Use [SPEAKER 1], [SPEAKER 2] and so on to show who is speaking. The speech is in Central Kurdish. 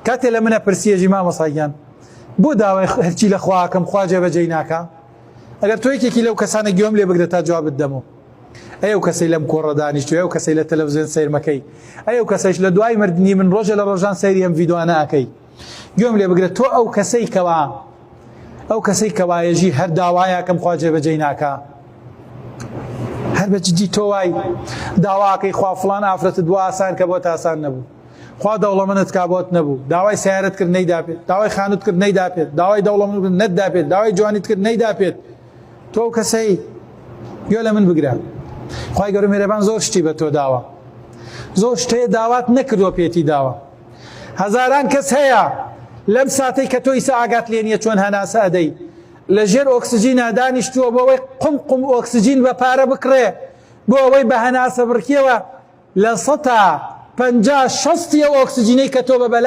[SPEAKER 1] کاتێ لە منە پرسیەژی مامۆساییان بۆ داوای هەرچی لە خواکەم خوا جێبەجێی ناکە ئەگەر تۆ یەکێکی لەو کەسانە گوێم لێ بگرێت تا جوابت دەمەوە ئەو کەسەی لەم کۆڕە دانیشتووە ئەو کەسەی لە تەلەڤیزیۆن سەیر مەکەی ئەو کەسەیش لە دوای مردنی من ڕۆژە لە ڕۆژان سەیری ئەم ڤیدیۆانە ئەکەی گوێم لێ بگرێت تۆ ئەو کەسەی کەوایەژی هەر داوایەکەم خوا جێبەجێی ناکە هەر بەجددی تۆ وای داواکەی خوا فڵان ئافرەتت بۆ ئاسان کە بۆت ئاسان نەبوو خوا دەوڵەمەندت کا بۆت نەبوو داوای سیارەت کرد نەیداپێت داوای خانوت کرد نەیداپێت داوای دەوڵەمەند نەتداپێت داوای جوانیت کرد نەیداپێت تۆ ئەو کەسەی گوێ لە من بگرە خوای گەورە میهرەبان زۆر شتی بە تۆ داوە زۆر شتەیە داوات نەکردووە پێتی داوە هەزاران کەس هەیە لەم ساتەی کە تۆ ئیسا ئاگات لێ نییە چۆن هەناسە ئەدەی لەژێر ئۆکسجینە دانیشتووە بۆ ئەوەی قم ئۆکسجین بە پارە بکڕێ بۆ ئەوەی بە هەناسە بڕکێوە لە 150-60 ئۆکسجینەی کە تۆ بە